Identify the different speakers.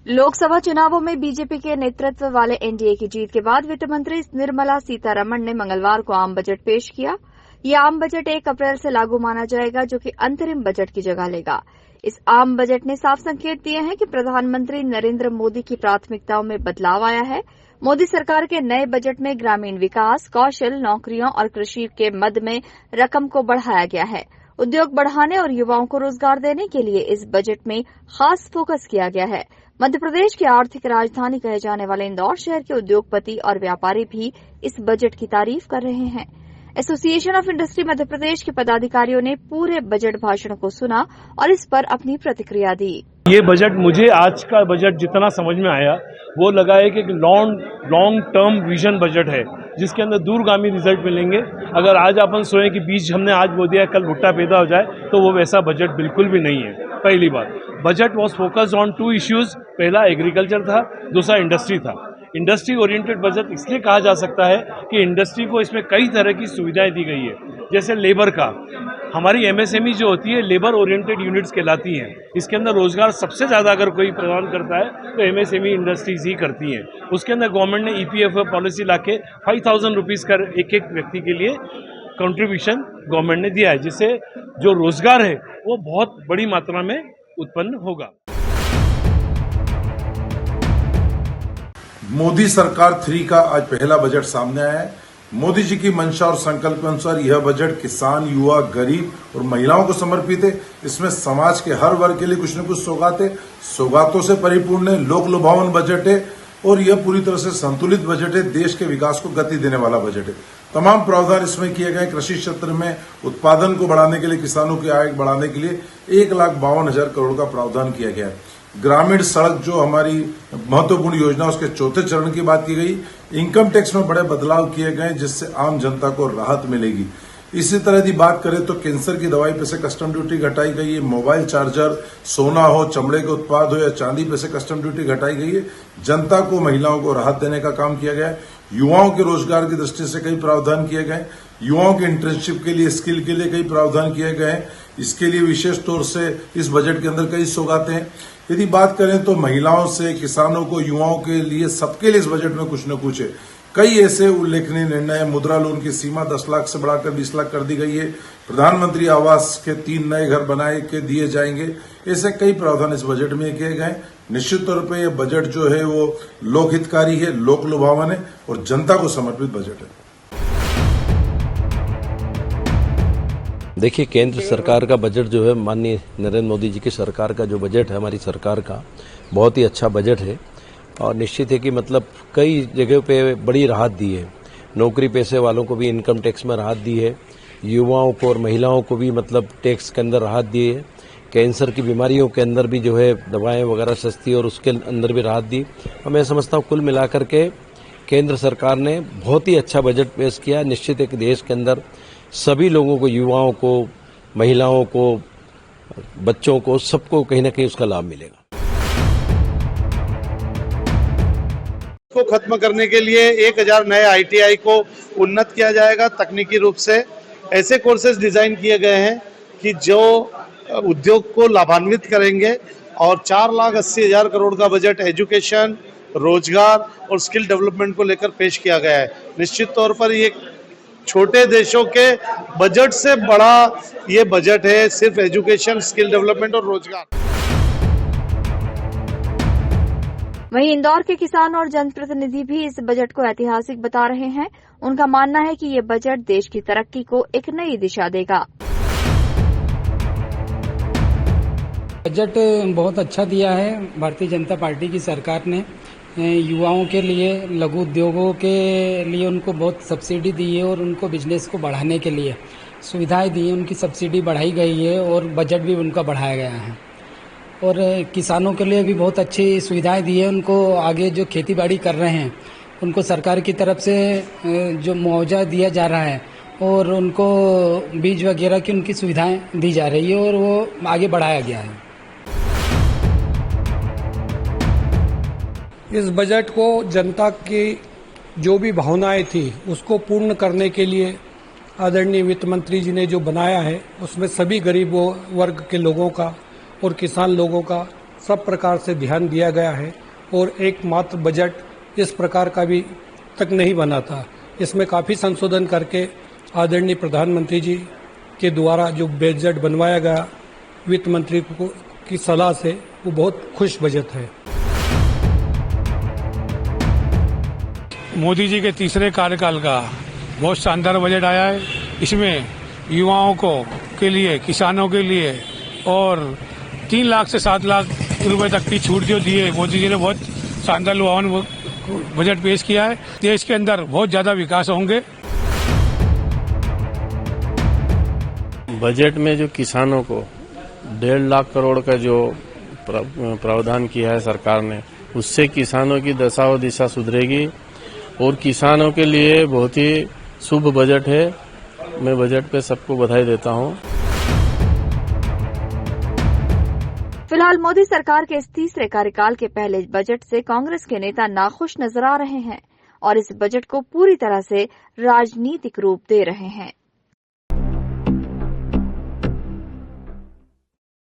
Speaker 1: लोकसभा चुनावों में बीजेपी के नेतृत्व वाले एनडीए की जीत के बाद वित्त मंत्री निर्मला सीतारमण ने मंगलवार को आम बजट पेश किया। यह आम बजट 1 अप्रैल से लागू माना जाएगा, जो कि अंतरिम बजट की जगह लेगा। इस आम बजट ने साफ संकेत दिए हैं कि प्रधानमंत्री नरेंद्र मोदी की प्राथमिकताओं में बदलाव आया है। मोदी सरकार के नए बजट में ग्रामीण विकास, कौशल, नौकरियों और कृषि के मद में रकम को बढ़ाया गया है। उद्योग बढ़ाने और युवाओं को रोजगार देने के लिए इस बजट में खास फोकस किया गया है। मध्य प्रदेश की आर्थिक राजधानी कहे जाने वाले इंदौर शहर के उद्योगपति और व्यापारी भी इस बजट की तारीफ कर रहे हैं। Association of industry Madhya Pradesh के पदाधिकारियों ने पूरे बजट भाषण को सुना और इस पर अपनी प्रतिक्रिया दी।
Speaker 2: ये बजट, मुझे आज का बजट जितना समझ में आया वो लगा है कि लॉन्ग टर्म विजन बजट है, जिसके अंदर दूरगामी रिजल्ट मिलेंगे। अगर आज अपन सोए कि बीज हमने आज बो दिया, कल भुट्टा पैदा हो जाए, तो वो वैसा बजट बिल्कुल भी नहीं है। पहली बात, budget was focused on 2 issues. पहला एग्रीकल्चर था, दूसरा इंडस्ट्री था। इंडस्ट्री ओरिएंटेड बजट इसलिए कहा जा सकता है कि इंडस्ट्री को इसमें कई तरह की सुविधाएं दी गई है। जैसे लेबर का, हमारी एमएसएमई जो होती है लेबर ओरिएंटेड यूनिट्स कहलाती हैं। इसके अंदर रोजगार सबसे ज़्यादा अगर कोई प्रदान करता है तो एमएसएमई इंडस्ट्रीज ही करती हैं। उसके अंदर गवर्नमेंट ने ईपीएफओ पॉलिसी लाके 5,000 रुपीज़ कर एक व्यक्ति के लिए कंट्रीब्यूशन गवर्नमेंट ने दिया है, जिससे जो रोजगार है वो बहुत बड़ी मात्रा में उत्पन्न होगा।
Speaker 3: मोदी सरकार 3 का आज पहला बजट सामने आया है। मोदी जी की मंशा और संकल्प के अनुसार यह बजट किसान, युवा, गरीब और महिलाओं को समर्पित है। इसमें समाज के हर वर्ग के लिए कुछ न कुछ सौगातों से परिपूर्ण है, लोक लुभावन बजट है और यह पूरी तरह से संतुलित बजट है। देश के विकास को गति देने वाला बजट है। तमाम प्रावधान इसमें किए गए। कृषि क्षेत्र में उत्पादन को बढ़ाने के लिए, किसानों की आय बढ़ाने के लिए 1,52,000 करोड़ का प्रावधान किया गया है। ग्रामीण सड़क जो हमारी महत्वपूर्ण योजना, उसके 4थे चरण की बात की गई। इनकम टैक्स में बड़े बदलाव किए गए, जिससे आम जनता को राहत मिलेगी। इसी तरह की बात करें तो कैंसर की दवाई पे से कस्टम ड्यूटी घटाई गई है। मोबाइल चार्जर, सोना हो, चमड़े के उत्पाद हो या चांदी पे से कस्टम ड्यूटी घटाई गई है। जनता को, महिलाओं को राहत देने का काम किया गया है। युवाओं के रोजगार की दृष्टि से कई प्रावधान किए गए। युवाओं के इंटर्नशिप के लिए, स्किल के लिए कई प्रावधान किए गए हैं। इसके लिए विशेष तौर से इस बजट के अंदर कई सौगातें हैं। यदि बात करें तो महिलाओं से, किसानों को, युवाओं के लिए, सबके लिए इस बजट में कुछ न कुछ है। कई ऐसे उल्लेखनीय निर्णय। मुद्रा लोन की सीमा 10 लाख से बढ़ाकर 20 लाख कर दी गई है। प्रधानमंत्री आवास के 3 नए घर बनाए के दिए जाएंगे। ऐसे कई प्रावधान इस बजट में किए गए। निश्चित तौर पर यह बजट जो है वो लोकहितकारी है, लोक लुभावन है और जनता को समर्पित बजट है।
Speaker 4: देखिए, केंद्र सरकार का बजट जो है, माननीय नरेंद्र मोदी जी की सरकार का जो बजट है, हमारी सरकार का बहुत ही अच्छा बजट है और निश्चित है कि मतलब कई जगह पे बड़ी राहत दी है। नौकरी पेशे वालों को भी इनकम टैक्स में राहत दी है, युवाओं को और महिलाओं को भी मतलब टैक्स के अंदर राहत दी है। कैंसर की बीमारियों के अंदर भी जो है दवाएं वगैरह सस्ती और उसके अंदर भी राहत दी। और मैं समझता हूँ कुल मिलाकर के केंद्र सरकार ने बहुत ही अच्छा बजट पेश किया। निश्चित है कि देश के अंदर सभी लोगों को, युवाओं को, महिलाओं को, बच्चों को, सबको कहीं ना कहीं उसका लाभ मिलेगा।
Speaker 5: को खत्म करने के लिए 1,000 नए आईटीआई को उन्नत किया जाएगा तकनीकी रूप से। ऐसे कोर्सेज डिजाइन किए गए हैं कि जो उद्योग को लाभान्वित करेंगे और 4,80,000 करोड़ का बजट एजुकेशन, रोजगार और स्किल डेवलपमेंट को लेकर पेश किया गया है। निश्चित तौर पर ये छोटे देशों के बजट से बड़ा ये बजट है, सिर्फ एजुकेशन, स्किल डेवलपमेंट और रोजगार।
Speaker 1: वहीं इंदौर के किसान और जनप्रतिनिधि भी इस बजट को ऐतिहासिक बता रहे हैं। उनका मानना है कि ये बजट देश की तरक्की को एक नई दिशा देगा।
Speaker 6: बजट बहुत अच्छा दिया है भारतीय जनता पार्टी की सरकार ने। युवाओं के लिए, लघु उद्योगों के लिए उनको बहुत सब्सिडी दी है और उनको बिजनेस को बढ़ाने के लिए सुविधाएं दी हैं। उनकी सब्सिडी बढ़ाई गई है और बजट भी उनका बढ़ाया गया है। और किसानों के लिए भी बहुत अच्छी सुविधाएं दी है। उनको आगे जो खेती बाड़ी कर रहे हैं उनको सरकार की तरफ से जो मुआवजा दिया जा रहा है और उनको बीज वगैरह की उनकी सुविधाएं दी जा रही है और वो आगे बढ़ाया गया है।
Speaker 7: इस बजट को जनता की जो भी भावनाएं थी उसको पूर्ण करने के लिए आदरणीय वित्त मंत्री जी ने जो बनाया है, उसमें सभी गरीब वर्ग के लोगों का और किसान लोगों का सब प्रकार से ध्यान दिया गया है और एकमात्र बजट इस प्रकार का भी तक नहीं बना था। इसमें काफ़ी संशोधन करके आदरणीय प्रधानमंत्री जी के द्वारा जो बजट बनवाया गया वित्त मंत्री की सलाह से, वो बहुत खुश बजट है।
Speaker 8: मोदी जी के तीसरे कार्यकाल का बहुत शानदार बजट आया है। इसमें युवाओं के लिए, किसानों के लिए और 3 लाख से 7 लाख रुपए तक की छूट जो दी है, मोदी जी ने बहुत शानदार लुभावन बजट पेश किया है। देश के अंदर बहुत ज्यादा विकास होंगे।
Speaker 9: बजट में जो किसानों को 1.5 लाख करोड़ का जो प्रावधान किया है सरकार ने, उससे किसानों की दशा और दिशा सुधरेगी और किसानों के लिए बहुत ही शुभ बजट है। मैं बजट पे सबको बधाई देता हूं।
Speaker 1: फिलहाल मोदी सरकार के इस तीसरे कार्यकाल के पहले बजट से कांग्रेस के नेता नाखुश नजर आ रहे हैं और इस बजट को पूरी तरह से राजनीतिक रूप दे रहे हैं।